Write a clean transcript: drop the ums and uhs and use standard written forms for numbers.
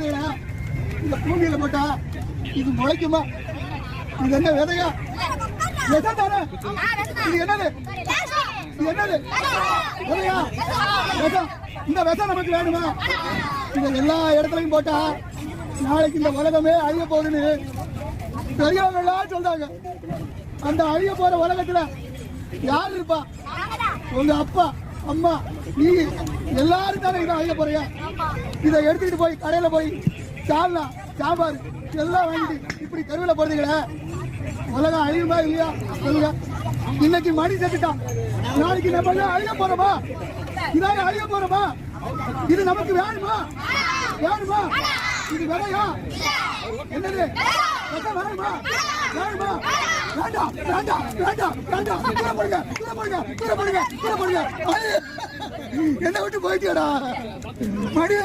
போடுறீங்களா? இந்த பூமியில போட்டா இது முளைக்குமா? இது என்ன விதையா? விதை தானே. இது என்னது? இது என்னது விதையா? விதை. இந்த விதை நமக்கு வேணுமா? இதை எல்லா இடத்துலையும் போட்டா நாளைக்கு இந்த உலகமே அழிய போகுதுன்னு பெரியவங்க எல்லாம் சொல்றாங்க. அந்த அழிய போற உலகத்துல யார் இருப்பா? உங்க அப்பா அம்மா நீ எல்லாரும் தானே இதை அழிய போறியா? இதை எடுத்துக்கிட்டு போய் கடையில போய் சால்னா சாம்பார் எல்லாம் வாங்கிட்டு இப்படி தெருவில் போறீங்களே, உலகம் அழியுமா இல்லையா சொல்லுங்க? இன்னைக்கு மணி செத்துட்டான், நாளைக்கு நம்ம அழிய போறோமா? இதாக அழிய போறோமா? இது நமக்கு வேணுமா? வேணுமா? இது விலையா? என்னது வேணுமா? வேணுமா? வேண்டாம் வேண்டாம் வேண்டாம் வேண்டாம். தூர போடுங்க தூர போடுங்க தூர போடுங்க தூர போடுங்க. என்ன விட்டு போயிட்டியாடா மணி?